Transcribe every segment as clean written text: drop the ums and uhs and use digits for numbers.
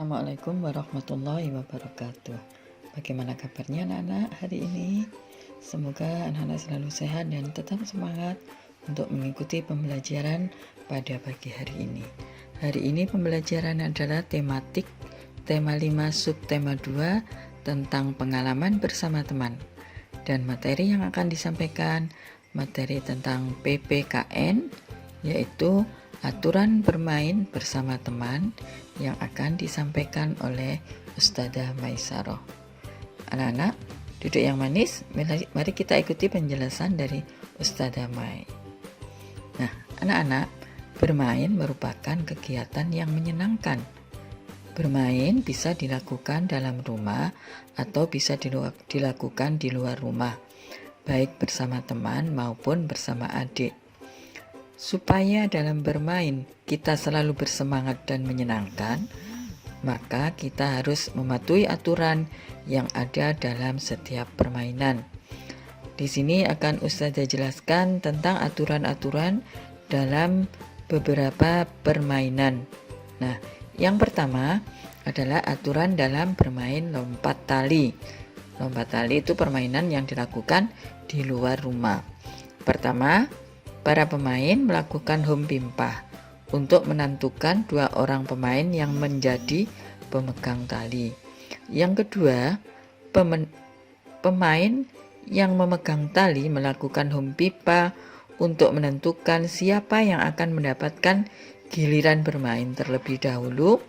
Assalamualaikum warahmatullahi wabarakatuh. Bagaimana kabarnya anak-anak hari ini? Semoga anak-anak selalu sehat dan tetap semangat untuk mengikuti pembelajaran pada pagi hari ini. Hari ini pembelajaran adalah tematik, tema 5 subtema 2 tentang pengalaman bersama teman. Dan materi yang akan disampaikan materi tentang PPKN, yaitu aturan bermain bersama teman yang akan disampaikan oleh Ustadzah Maisaroh. Anak-anak, duduk yang manis, mari kita ikuti penjelasan dari Ustadzah Mai. Nah, anak-anak, bermain merupakan kegiatan yang menyenangkan. Bermain bisa dilakukan dalam rumah atau bisa dilakukan di luar rumah, baik bersama teman maupun bersama adik. Supaya dalam bermain kita selalu bersemangat dan menyenangkan, maka kita harus mematuhi aturan yang ada dalam setiap permainan. Di sini akan Ustazah jelaskan tentang aturan-aturan dalam beberapa permainan. Nah, yang pertama adalah aturan dalam bermain lompat tali. Lompat tali itu permainan yang dilakukan di luar rumah. Pertama, para pemain melakukan home pimpah untuk menentukan 2 orang pemain yang menjadi pemegang tali. Yang kedua, pemain yang memegang tali melakukan home pimpah untuk menentukan siapa yang akan mendapatkan giliran bermain terlebih dahulu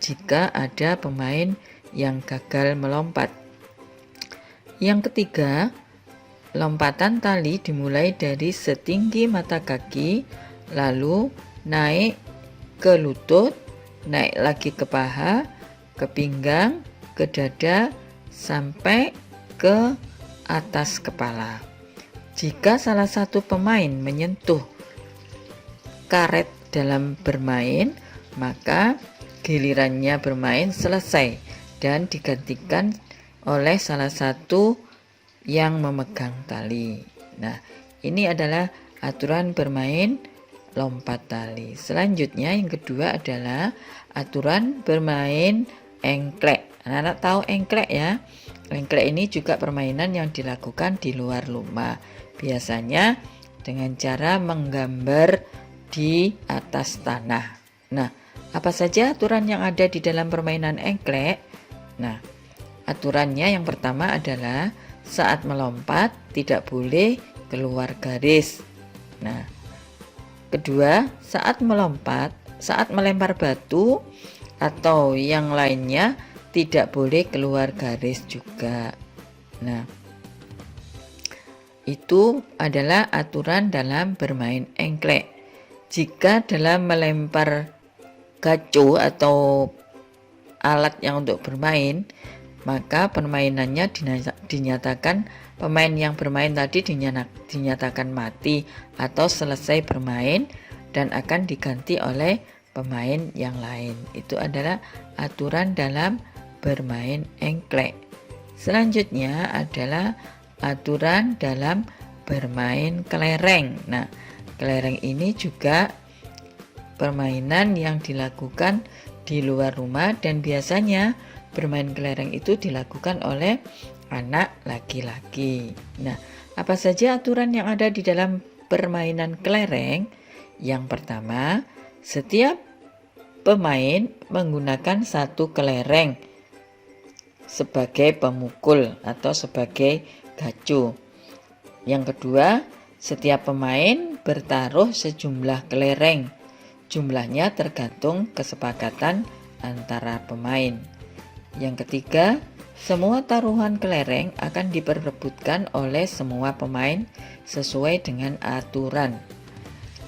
jika ada pemain yang gagal melompat. Yang ketiga, lompatan tali dimulai dari setinggi mata kaki, lalu naik ke lutut, naik lagi ke paha, ke pinggang, ke dada, sampai ke atas kepala. Jika salah satu pemain menyentuh karet dalam bermain, maka gilirannya bermain selesai dan digantikan oleh salah satu yang memegang tali. Nah, ini adalah aturan bermain lompat tali. Selanjutnya yang kedua adalah aturan bermain engklek. Anak-anak tahu engklek ya? Engklek ini juga permainan yang dilakukan di luar rumah. Biasanya dengan cara menggambar di atas tanah. Nah, apa saja aturan yang ada di dalam permainan engklek? Nah, aturannya yang pertama adalah saat melompat tidak boleh keluar garis. Nah, kedua, saat melempar batu atau yang lainnya tidak boleh keluar garis juga. Nah, itu adalah aturan dalam bermain engklek. Jika dalam melempar gaco atau alat yang untuk bermain, maka permainannya dinyatakan pemain yang bermain tadi dinyatakan mati atau selesai bermain dan akan diganti oleh pemain yang lain. Itu adalah aturan dalam bermain engklek. Selanjutnya adalah aturan dalam bermain kelereng. Nah, kelereng ini juga permainan yang dilakukan di luar rumah dan biasanya bermain kelereng itu dilakukan oleh anak laki-laki. Nah, apa saja aturan yang ada di dalam permainan kelereng? Yang pertama, setiap pemain menggunakan satu kelereng sebagai pemukul atau sebagai gaco. Yang kedua, setiap pemain bertaruh sejumlah kelereng. Jumlahnya tergantung kesepakatan antara pemain. Yang ketiga, semua taruhan kelereng akan diperebutkan oleh semua pemain sesuai dengan aturan.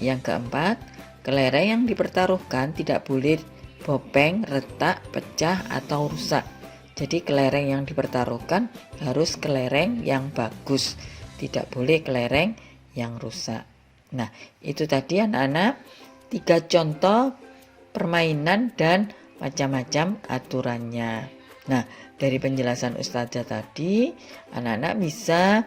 Yang keempat, kelereng yang dipertaruhkan tidak boleh bopeng, retak, pecah, atau rusak. Jadi kelereng yang dipertaruhkan harus kelereng yang bagus, tidak boleh kelereng yang rusak. Nah, itu tadi anak-anak 3 contoh permainan dan macam-macam aturannya. Nah, dari penjelasan Ustazah tadi, anak-anak bisa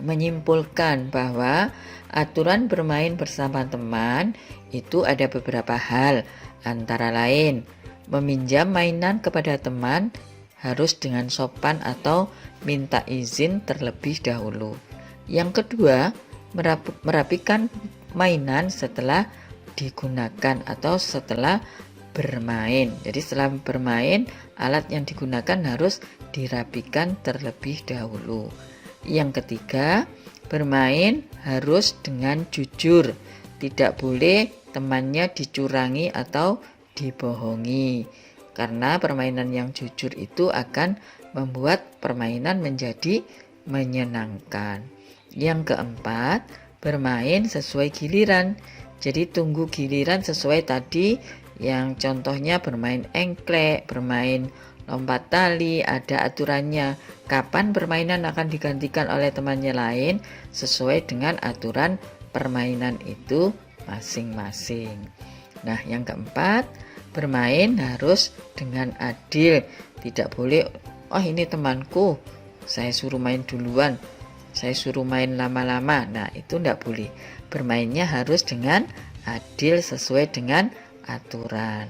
menyimpulkan bahwa aturan bermain bersama teman itu ada beberapa hal, antara lain Meminjam mainan kepada teman harus dengan sopan atau minta izin terlebih dahulu. Yang kedua, merapikan mainan setelah digunakan atau setelah bermain. Jadi setelah bermain, alat yang digunakan harus dirapikan terlebih dahulu. Yang ketiga, bermain harus dengan jujur. Tidak boleh temannya dicurangi atau dibohongi. Karena permainan yang jujur itu akan membuat permainan menjadi menyenangkan. Yang keempat, bermain sesuai giliran. Jadi tunggu giliran sesuai tadi yang contohnya bermain engklek, bermain lompat tali, ada aturannya. Kapan permainan akan digantikan oleh temannya lain sesuai dengan aturan permainan itu masing-masing. Nah, yang keempat, bermain harus dengan adil. Tidak boleh, oh ini temanku, saya suruh main duluan, saya suruh main lama-lama. Nah, itu tidak boleh. Bermainnya harus dengan adil sesuai dengan aturan.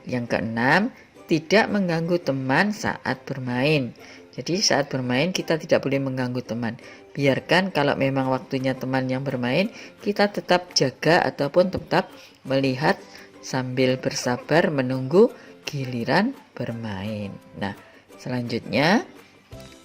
Yang keenam, tidak mengganggu teman saat bermain. Jadi saat bermain kita tidak boleh mengganggu teman. Biarkan kalau memang waktunya teman yang bermain, kita tetap jaga ataupun tetap melihat sambil bersabar menunggu giliran bermain. Nah, selanjutnya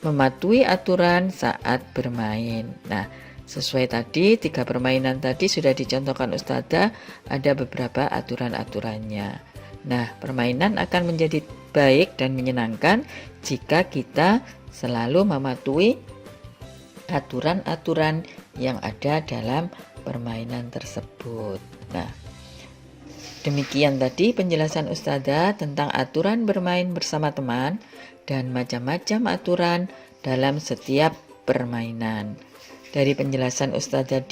mematuhi aturan saat bermain. Nah, sesuai tadi 3 permainan tadi sudah dicontohkan Ustazah, ada beberapa aturan-aturannya. Nah, permainan akan menjadi baik dan menyenangkan jika kita selalu mematuhi aturan-aturan yang ada dalam permainan tersebut. Nah, demikian tadi penjelasan Ustazah tentang aturan bermain bersama teman dan macam-macam aturan dalam setiap permainan. Dari penjelasan Ustazah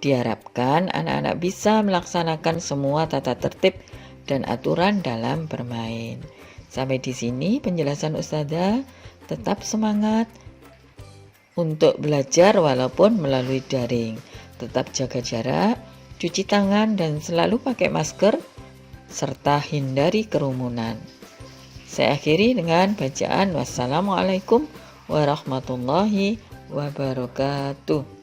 diharapkan anak-anak bisa melaksanakan semua tata tertib dan aturan dalam bermain. Sampai di sini penjelasan Ustazah. Tetap semangat untuk belajar walaupun melalui daring. Tetap jaga jarak, cuci tangan dan selalu pakai masker serta hindari kerumunan. Saya akhiri dengan bacaan wassalamualaikum warahmatullahi wabarakatuh.